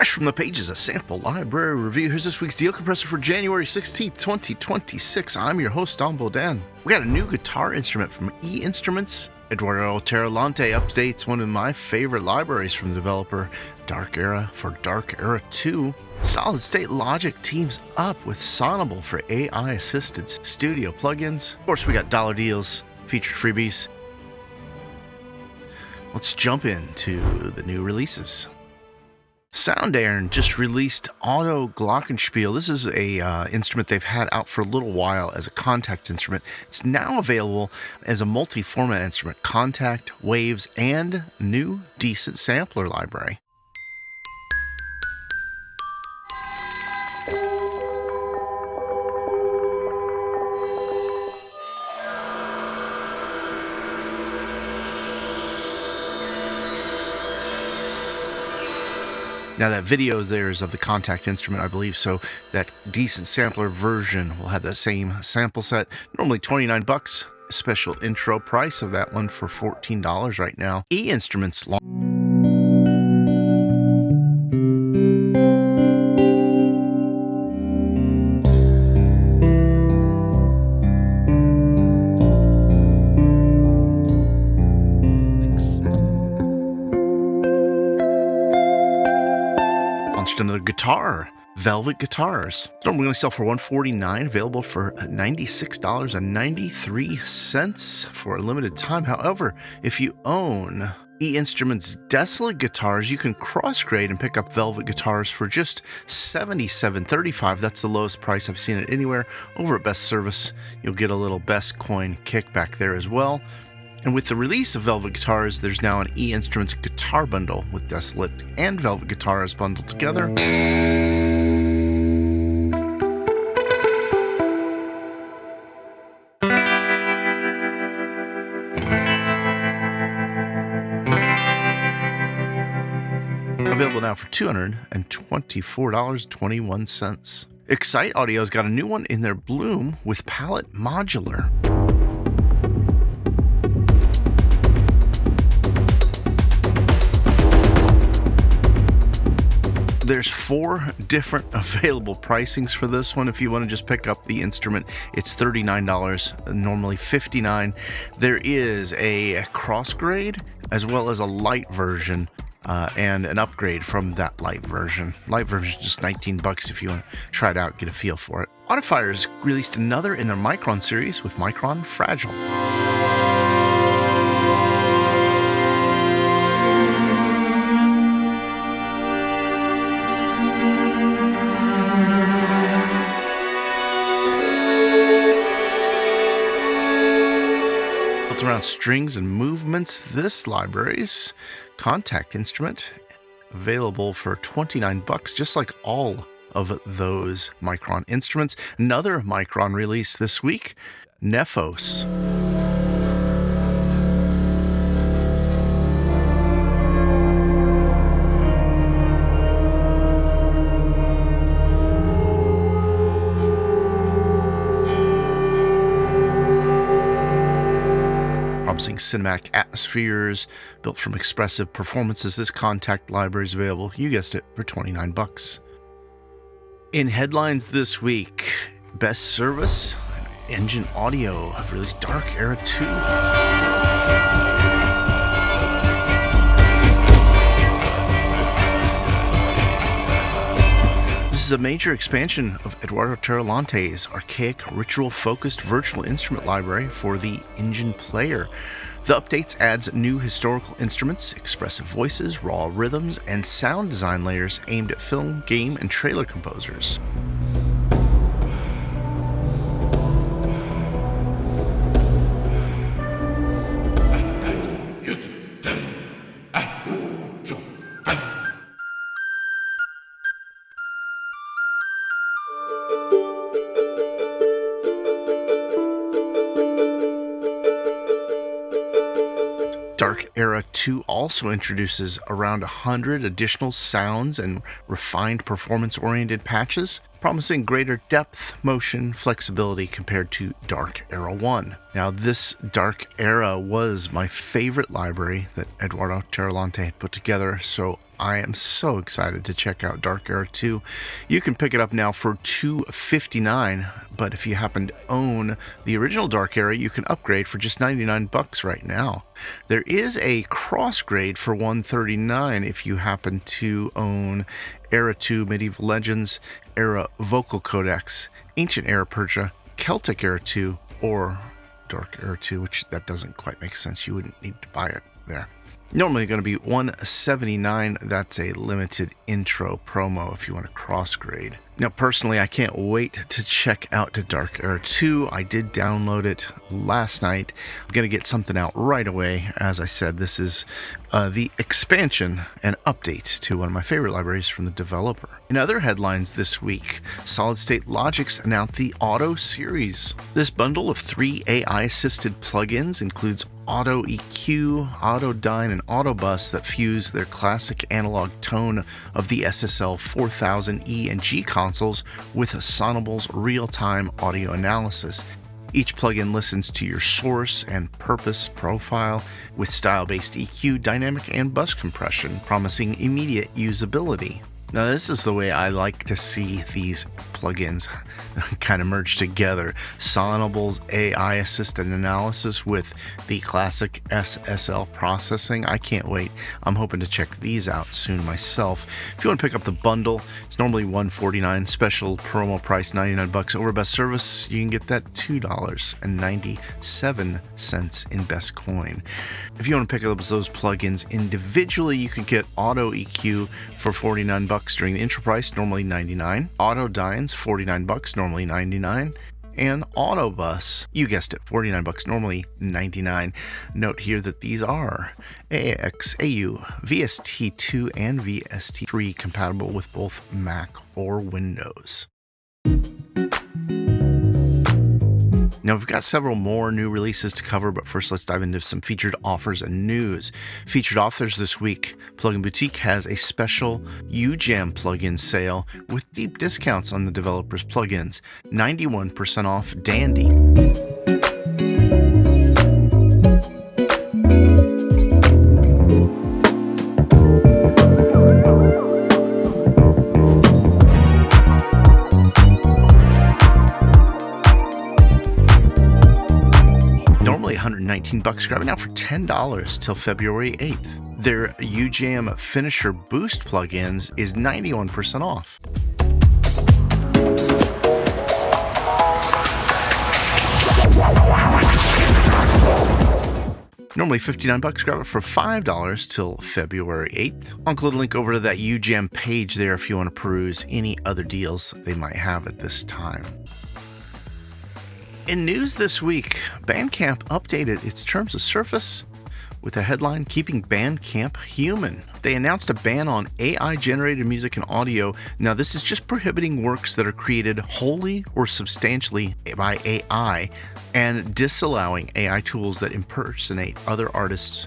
Fresh from the pages, a sample library review. Here's this week's deal compressor for January 16th, 2026. I'm your host, Don Bodan. We got a new guitar instrument from E Instruments. Eduardo Terralante updates one of my favorite libraries from the developer Dark Era for Dark Era 2. Solid State Logic teams up with Sonable for AI-assisted studio plugins. Of course, we got dollar deals, featured freebies. Let's jump into the new releases. Soundairn just released Auto Glockenspiel. This is a instrument they've had out for a little while as a contact instrument. It's now available as a multi-format instrument, contact, waves, and new decent sampler library. Now that video there is of the contact instrument, I believe, so that decent sampler version will have the same sample set. Normally $29, special intro price of that one for $14 right now. E Instruments launched another guitar, Velvet Guitars. It's normally going to sell for $149, available for $96.93 for a limited time. However, if you own E Instruments Desolate Guitars, you can cross-grade and pick up Velvet Guitars for just $77.35. That's the lowest price I've seen it anywhere. Over at Best Service, you'll get a little Best Coin kickback there as well. And with the release of Velvet Guitars, there's now an E Instruments guitar bundle with Desolate and Velvet Guitars bundled together. Available now for $224.21. Excite Audio's got a new one in their Bloom with Palette Modular. There's 4 different available pricings for this one. If you want to just pick up the instrument, it's $39, normally $59. There is a cross grade as well as a light version and an upgrade from that light version. Light version is just $19 if you want to try it out, get a feel for it. Audifier's released another in their Micron series with Micron Fragile. Around strings and movements, this library's contact instrument available for $29, just like all of those Micron instruments. Another Micron release this week, Nephos. Cinematic atmospheres built from expressive performances. This contact library is available, you guessed it, for $29. In headlines this week, Best Service and Engine Audio have released Dark Era 2. This is a major expansion of Eduardo Terralante's archaic, ritual-focused virtual instrument library for the Engine player. The updates adds new historical instruments, expressive voices, raw rhythms, and sound design layers aimed at film, game, and trailer composers. Dark Era 2 also introduces around 100 additional sounds and refined performance-oriented patches, promising greater depth, motion, flexibility compared to Dark Era 1. Now, this Dark Era was my favorite library that Eduardo Terralante had put together, so I am so excited to check out Dark Era 2. You can pick it up now for $2.59, but if you happen to own the original Dark Era, you can upgrade for just $99 right now. There is a cross grade for $139 if you happen to own Era 2 Medieval Legends, Era Vocal Codex, Ancient Era Persia, Celtic Era 2, or Dark Era 2, which that doesn't quite make sense. You wouldn't need to buy it there. Normally going to be $179. That's a limited intro promo if you want to cross grade. Now, personally, I can't wait to check out the Dark Era 2. I did download it last night. I'm going to get something out right away. As I said, this is the expansion and update to one of my favorite libraries from the developer. In other headlines this week, Solid State Logic's announced the Auto series. This bundle of 3 AI-assisted plugins includes Auto EQ, Auto Dyne, and Auto Bus that fuse their classic analog tone of the SSL 4000E and G consoles with Sonable's real-time audio analysis. Each plugin listens to your source and purpose profile with style-based EQ, dynamic, and bus compression, promising immediate usability. Now, this is the way I like to see these plugins kind of merge together. Sonable's AI-assisted analysis with the classic SSL processing. I can't wait. I'm hoping to check these out soon myself. If you want to pick up the bundle, it's normally $149, special promo price $99. Over best service, you can get that $2.97 in best coin. If you want to pick up those plugins individually, you can get Auto EQ for $49 during the intro price, normally $99. Auto Dynes, $49, normally $99. And Auto Bus, you guessed it, $49, normally $99. Note here that these are AAX, AU, VST2, and VST3 compatible with both Mac or Windows. Now, we've got several more new releases to cover, but first let's dive into some featured offers and news. Featured offers this week, Plugin Boutique has a special UJam plugin sale with deep discounts on the developer's plugins. 91% off Dandy. $119, grabbing out for $10 till February 8th. Their UJam Finisher Boost plugins is 91% off. Normally $59, grab it for $5 till February 8th. I'll include a link over to that UJam page there if you want to peruse any other deals they might have at this time. In news this week, Bandcamp updated its terms of service with a headline, Keeping Bandcamp Human. They announced a ban on AI-generated music and audio. Now, this is just prohibiting works that are created wholly or substantially by AI and disallowing AI tools that impersonate other artists.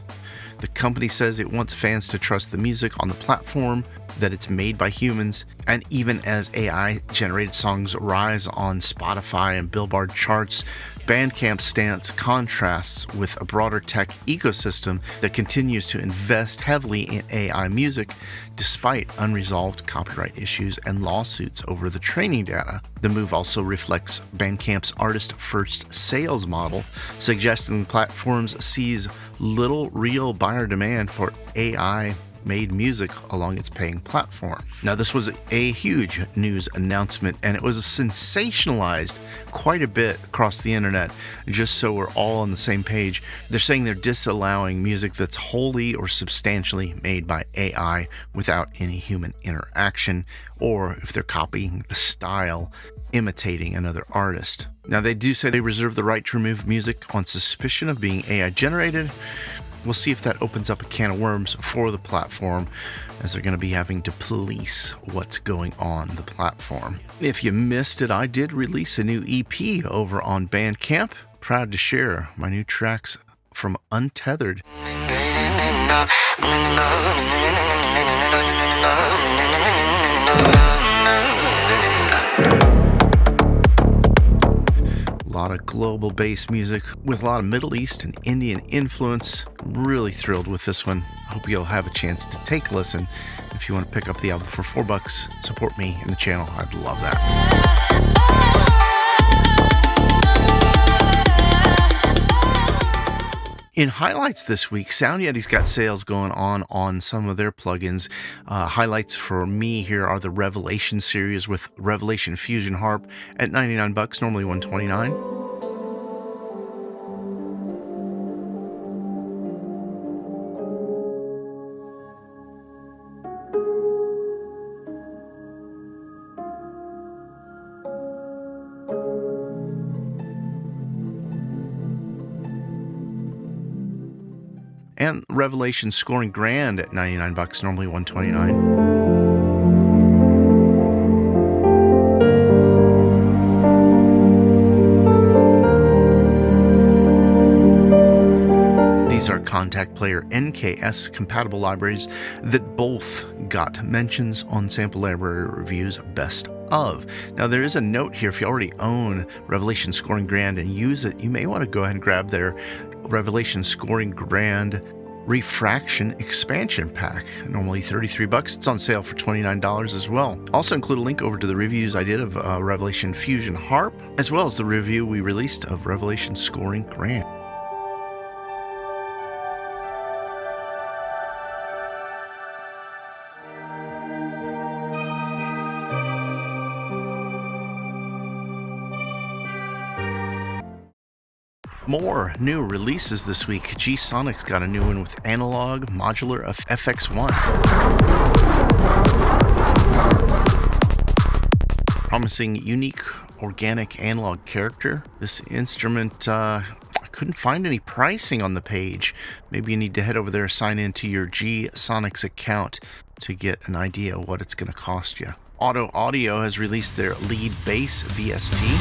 The company says it wants fans to trust the music on the platform, that it's made by humans, and even as AI-generated songs rise on Spotify and Billboard charts, Bandcamp's stance contrasts with a broader tech ecosystem that continues to invest heavily in AI music despite unresolved copyright issues and lawsuits over the training data. The move also reflects Bandcamp's artist-first sales model, suggesting the platforms sees little real buyer demand for AI-made music along its paying platform. Now, this was a huge news announcement, and it was sensationalized quite a bit across the internet, just so we're all on the same page. They're saying they're disallowing music that's wholly or substantially made by AI without any human interaction, or if they're copying the style, imitating another artist. Now, they do say they reserve the right to remove music on suspicion of being AI generated. We'll see if that opens up a can of worms for the platform, as they're going to be having to police what's going on the platform. If you missed it, I did release a new EP over on Bandcamp. Proud to share my new tracks from Untethered. A lot of global bass music with a lot of Middle East and Indian influence. Really thrilled with this one. Hope you'll have a chance to take a listen if you want to pick up the album for $4, support me and the channel. I'd love that. In highlights this week, Sound Yeti's got sales going on some of their plugins. Highlights for me here are the Revelation series with Revelation Fusion Harp at $99, normally $129. And Revelation Scoring Grand at $99, normally $129. These are Contact Player NKS compatible libraries that both got mentions on Sample Library Reviews Best Of. Now, there is a note here: if you already own Revelation Scoring Grand and use it, you may want to go ahead and grab their Revelation Scoring Grand Refraction Expansion Pack, normally $33. It's on sale for $29 as well. Also include a link over to the reviews I did of Revelation Fusion Harp, as well as the review we released of Revelation Scoring Grand. More new releases this week. G-Sonic's got a new one with Analog Modular of FX1. Promising unique organic analog character. This instrument, I couldn't find any pricing on the page. Maybe you need to head over there, sign into your G-Sonic's account to get an idea of what it's going to cost you. Auto Audio has released their lead bass VST.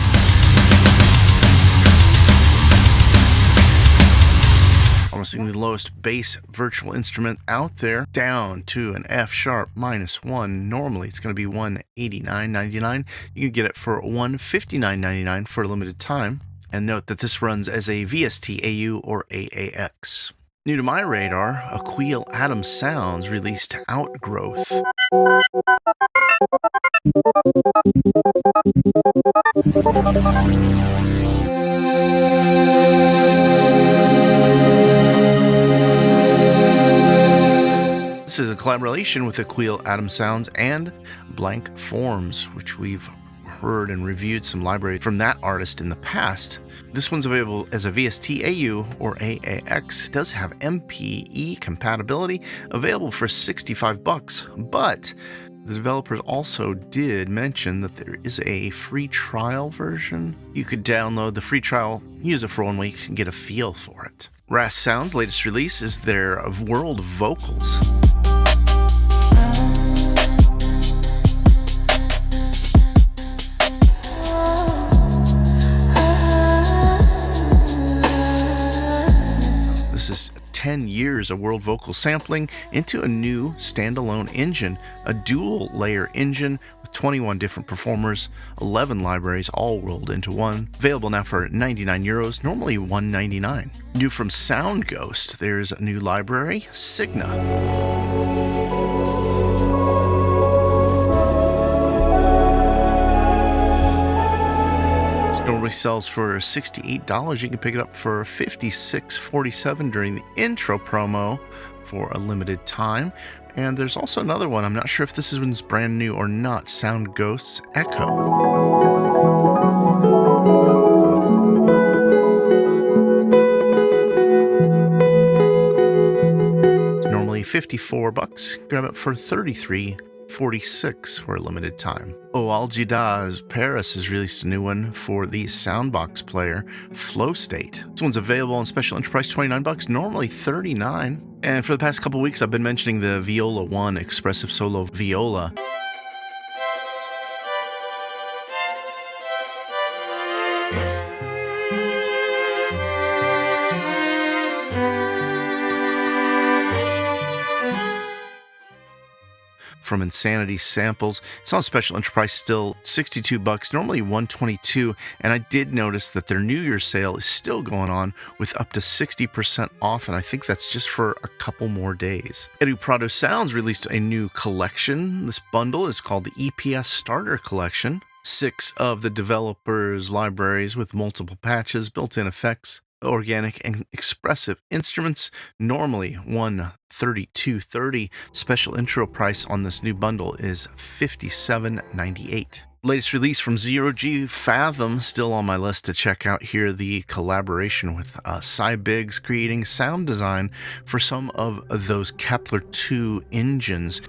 Promising the lowest bass virtual instrument out there, down to an F sharp -1. Normally it's going to be $189.99. You can get it for $159.99 for a limited time. And note that this runs as a VST AU or AAX. New to my radar, Aquil Atom Sounds released Outgrowth. This is a collaboration with Aquil Atom Sounds and Blank Forms, which we've heard and reviewed some library from that artist in the past. This one's available as a VST AU or AAX. It does have MPE compatibility, available for $65, but the developers also did mention that there is a free trial version. You could download the free trial, use it for 1 week, and get a feel for it. Ras Sound's latest release is their World Vocals. This is 10 years of World Vocal sampling into a new standalone engine, a dual layer engine with 21 different performers, 11 libraries all rolled into one. Available now for €99, normally $199. New from Sound Ghost, there's a new library, Signa. Normally sells for $68. You can pick it up for $56.47 during the intro promo for a limited time. And there's also another one. I'm not sure if this one's brand new or not. Sound Ghost's Echo. It's normally $54. Grab it for $33.46 for a limited time. Algida's Paris has released a new one for the Soundbox player, Flow State. This one's available on special entry price $29, normally $39. And for the past couple weeks, I've been mentioning the Viola 1 Expressive Solo Viola. from Insanity Samples. It's on special enterprise still, $62, normally $122. And I did notice that their New Year's sale is still going on with up to 60% off. And I think that's just for a couple more days. Edu Prado Sounds released a new collection. This bundle is called the EPS Starter Collection. 6 of the developers' libraries with multiple patches, built-in effects, organic and expressive instruments, normally $132.30. Special intro price on this new bundle is $57.98. Latest release from Zero G, Fathom, still on my list to check out here. The collaboration with Cybigs, creating sound design for some of those Kepler 2 engines.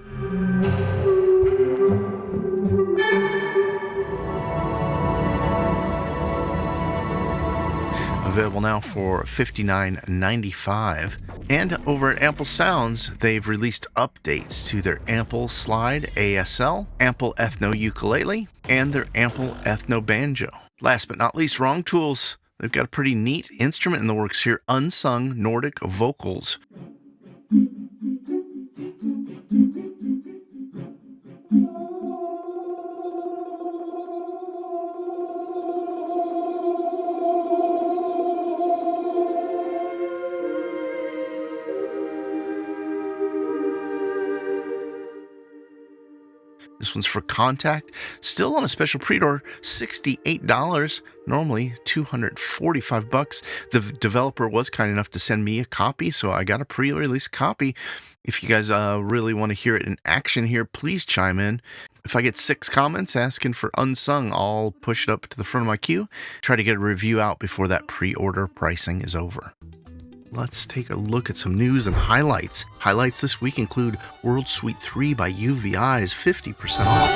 Available now for $59.95. And over at Ample Sounds, they've released updates to their Ample Slide ASL, Ample Ethno Ukulele, and their Ample Ethno Banjo. Last but not least, Wrong Tools. They've got a pretty neat instrument in the works here, unsung Nordic vocals. This one's for Contact, still on a special pre-order, $68, normally $245. The developer was kind enough to send me a copy, so I got a pre-release copy. If you guys really want to hear it in action here, please chime in. If I get 6 comments asking for Unsung, I'll push it up to the front of my queue, try to get a review out before that pre-order pricing is over. Let's take a look at some news and highlights. Highlights this week include World Suite 3 by UVI is 50% off.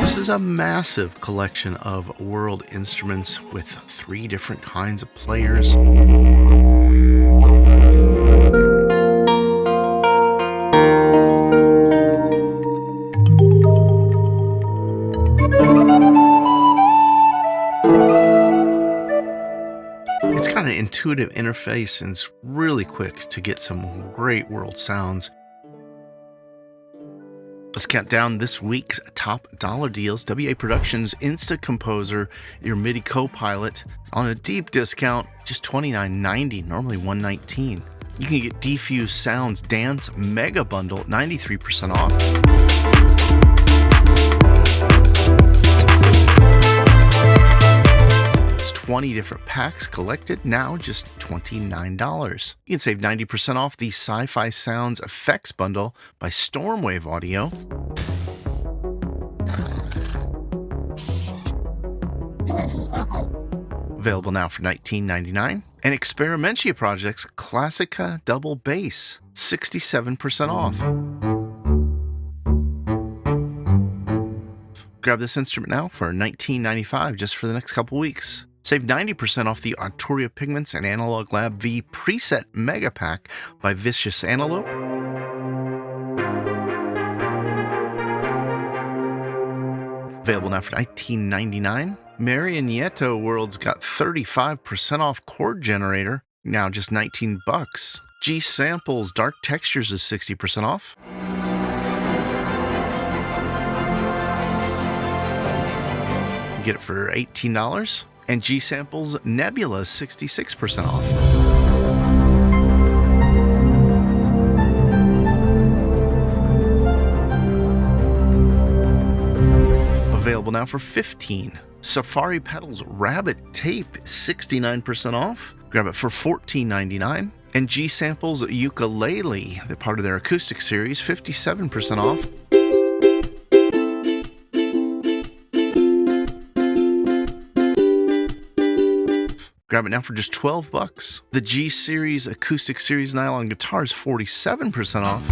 This is a massive collection of world instruments with 3 different kinds of players. It's got an intuitive interface and it's really quick to get some great world sounds. Let's count down this week's top dollar deals. WA Productions Insta Composer, your MIDI Copilot, on a deep discount, just $29.90, normally $119. You can get Diffuse Sounds Dance Mega Bundle, 93% off. 20 different packs collected, now just $29. You can save 90% off the Sci-Fi Sounds Effects Bundle by Stormwave Audio. Available now for $19.99. And Experimentia Project's Classica Double Bass, 67% off. Grab this instrument now for $19.95 just for the next couple weeks. Save 90% off the Arturia Pigments and Analog Lab V Preset Mega Pack by Vicious Antelope. Available now for $19.99. Marian Nieto World's got 35% off Chord Generator, now just $19. G Samples Dark Textures is 60% off. Get it for $18. And G Samples Nebula is 66% off. Available now for $15. Safari Pedals Rabbit Tape, 69% off. Grab it for $14.99. And G Samples Ukulele, they're part of their acoustic series, 57% off. Grab it now for just $12. The G Series Acoustic Series Nylon Guitar is 47% off.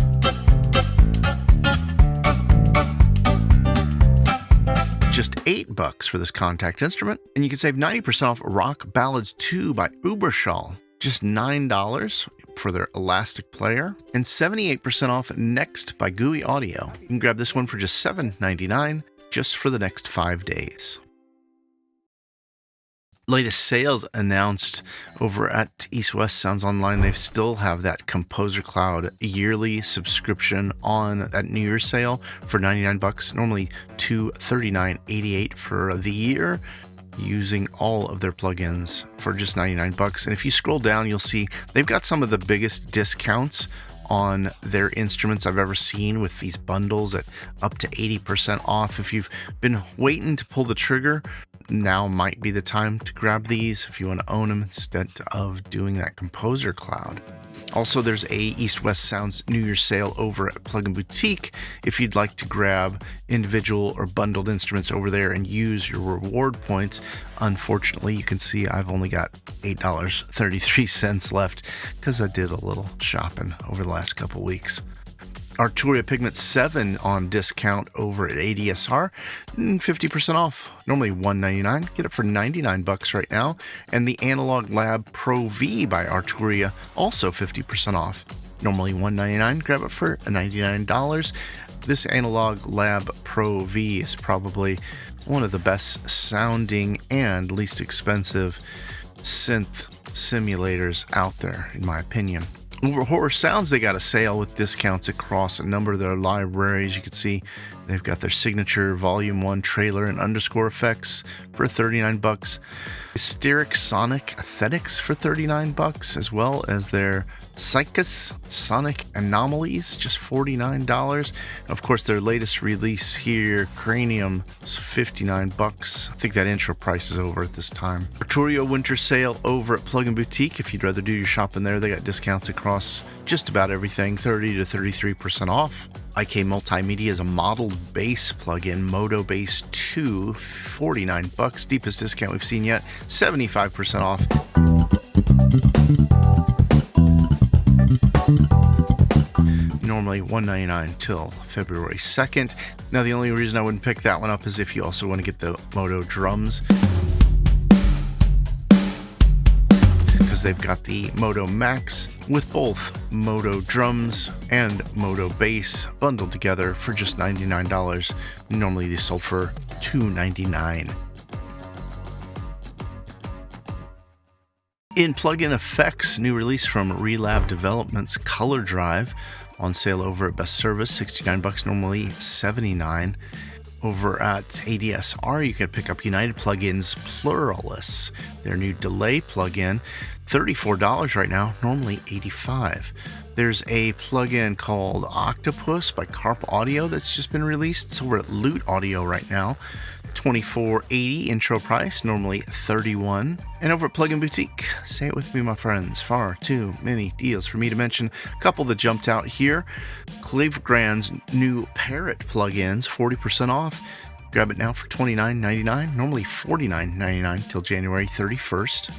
Just $8 for this contact instrument. And you can save 90% off Rock Ballads 2 by Uberschall. Just $9 for their elastic player. And 78% off Next by GUI Audio. You can grab this one for just $7.99 just for the next 5 days. latest sales announced over at East West Sounds Online. They still have that Composer Cloud yearly subscription on that New Year's sale for $99. Normally $239.88 for the year, using all of their plugins for just $99. And if you scroll down, you'll see they've got some of the biggest discounts on their instruments I've ever seen, with these bundles at up to 80% off. If you've been waiting to pull the trigger, now might be the time to grab these if you want to own them instead of doing that Composer Cloud. Also, there's a East West Sounds New Year's sale over at Plugin Boutique if you'd like to grab individual or bundled instruments over there and use your reward points. Unfortunately, you can see I've only got $8.33 left because I did a little shopping over the last couple weeks. Arturia Pigment 7 on discount over at ADSR, 50% off. Normally $199, get it for $99 right now. And the Analog Lab Pro V by Arturia, also 50% off. Normally $199, grab it for $99. This Analog Lab Pro V is probably one of the best sounding and least expensive synth simulators out there, in my opinion. Over Horror Sounds, they got a sale with discounts across a number of their libraries. You can see they've got their signature Volume 1 trailer and underscore effects for $39. Hysteric Sonic Aesthetics for $39, as well as their Psychus Sonic Anomalies, just $49. Of course, their latest release here, Cranium, is $59. I think that intro price is over at this time. Arturio Winter Sale over at Plugin Boutique. If you'd rather do your shopping there, they got discounts across just about everything, 30 to 33% off. IK Multimedia is a modeled bass plugin, Moto Bass 2, $49. Deepest discount we've seen yet, 75% off. Normally $199 till February 2nd. Now, the only reason I wouldn't pick that one up is if you also want to get the Moto drums, because they've got the Moto Max with both Moto drums and Moto bass bundled together for just $99. Normally these sold for $299. In plugin effects, new release from Relab Development's Color Drive, on sale over at Best Service, $69, normally $79. Over at ADSR, you can pick up United Plugins Pluralis, their new delay plugin, $34 right now, normally $85. There's a plugin called Octopus by Carp Audio that's just been released. It's over at Loot Audio right now, $24.80 intro price, normally $31. And over at Plugin Boutique, say it with me, my friends, far too many deals for me to mention. A couple that jumped out here: Clavegrand's new Parrot plugins, 40% off. Grab it now for $29.99, normally $49.99 till January 31st.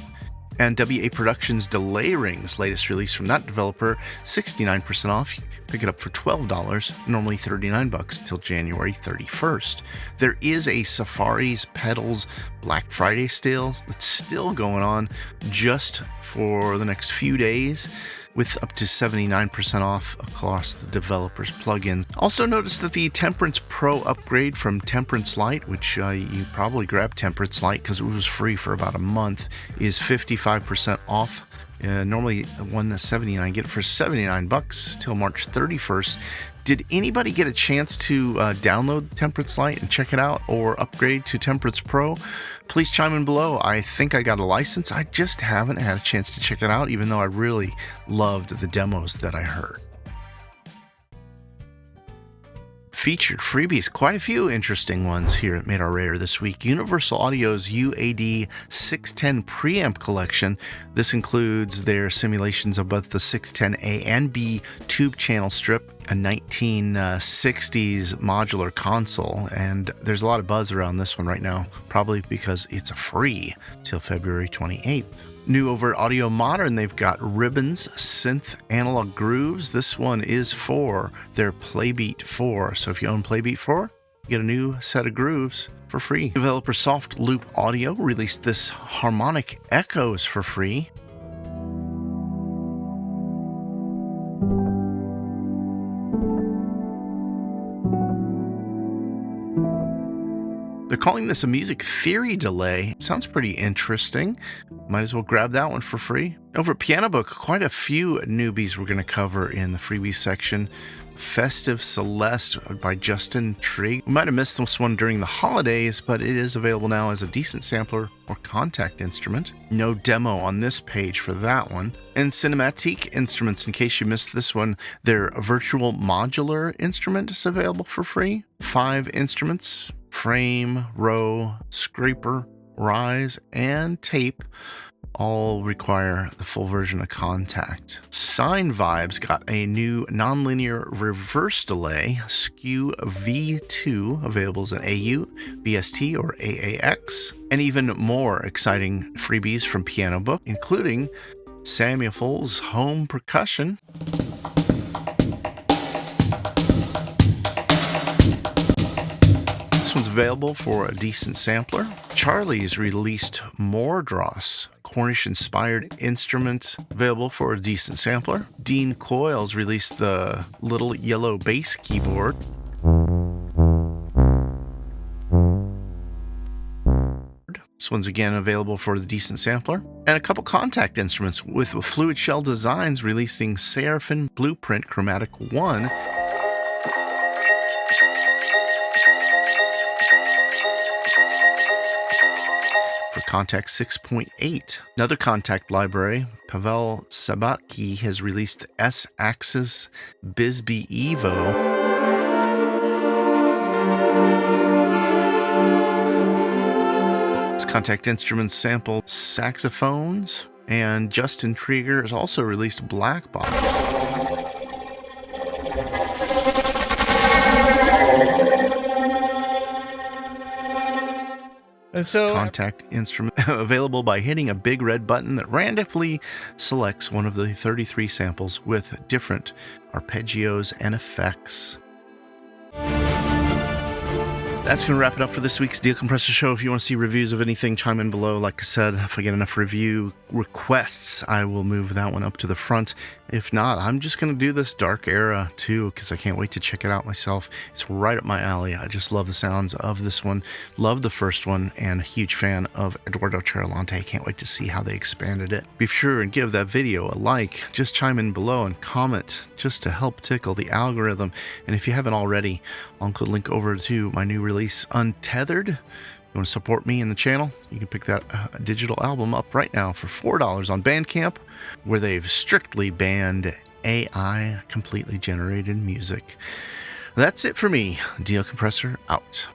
And WA Productions Delay Rings, latest release from that developer, 69% off. Pick it up for $12, normally $39 till January 31st. There is a Safari's Pedals Black Friday sale that's still going on just for the next few days, with up to 79% off across the developer's plugins. Also notice that the Temperance Pro upgrade from Temperance Lite, which you probably grabbed Temperance Lite because it was free for about a month, is 55% off. Normally $179, get it for $79 till March 31st. Did anybody get a chance to download Temperance Lite and check it out, or upgrade to Temperance Pro? Please chime in below. I think I got a license. I just haven't had a chance to check it out, even though I really loved the demos that I heard. Featured freebies, quite a few interesting ones here at Made Our Radar this week. Universal Audio's UAD 610 preamp collection. This includes their simulations of both the 610A and B tube channel strip, a 1960s modular console, and there's a lot of buzz around this one right now, probably because it's free till February 28th. New over at Audio Modern, they've got Ribbons Synth Analog Grooves. This one is for their Playbeat 4. So if you own Playbeat 4, you get a new set of grooves for free. Developer Soft Loop Audio released this Harmonic Echoes for free. They're calling this a music theory delay. Sounds pretty interesting. Might as well grab that one for free. Over at Piano Book, quite a few newbies we're going to cover in the freebies section. Festive Celeste by Justin Trigg. We might have missed this one during the holidays, but it is available now as a decent sampler or contact instrument. No demo on this page for that one. And Cinematique Instruments, in case you missed this one, their virtual modular instrument is available for free. 5 instruments: frame, row, scraper, rise, and tape. All require the full version of contact. Sine Vibes got a new nonlinear reverse delay, SKU V2, available as an AU, VST, or AAX, and even more exciting freebies from Piano Book, including Samuel Foles' home percussion, one's available for a decent sampler. Charlie's released Mordros, Cornish-inspired instrument, available for a decent sampler. Dean Coyle's released the little yellow bass keyboard. This one's again available for the decent sampler. And a couple contact instruments, with Fluid Shell Designs releasing Seraphim Blueprint Chromatic 1. For Contact 6.8. Another contact library, Pavel Sabatky has released S-Axis Bisbee Evo. This contact instruments sample saxophones, and Justin Trigger has also released Black Box. So, contact instrument available by hitting a big red button that randomly selects one of the 33 samples with different arpeggios and effects. That's going to wrap it up for this week's Steel Compressor Show. If you want to see reviews of anything, chime in below. Like I said, if I get enough review requests, I will move that one up to the front. If not, I'm just going to do this Dark Era too, because I can't wait to check it out myself. It's right up my alley. I just love the sounds of this one. Love the first one, and a huge fan of Eduardo Cerralante. Can't wait to see how they expanded it. Be sure and give that video a like. Just chime in below and comment just to help tickle the algorithm. And if you haven't already, I'll include a link over to my new release, Untethered. You want to support me in the channel, you can pick that digital album up right now for $4 on Bandcamp, where they've strictly banned AI completely generated music. That's it for me. Steel Compressor out.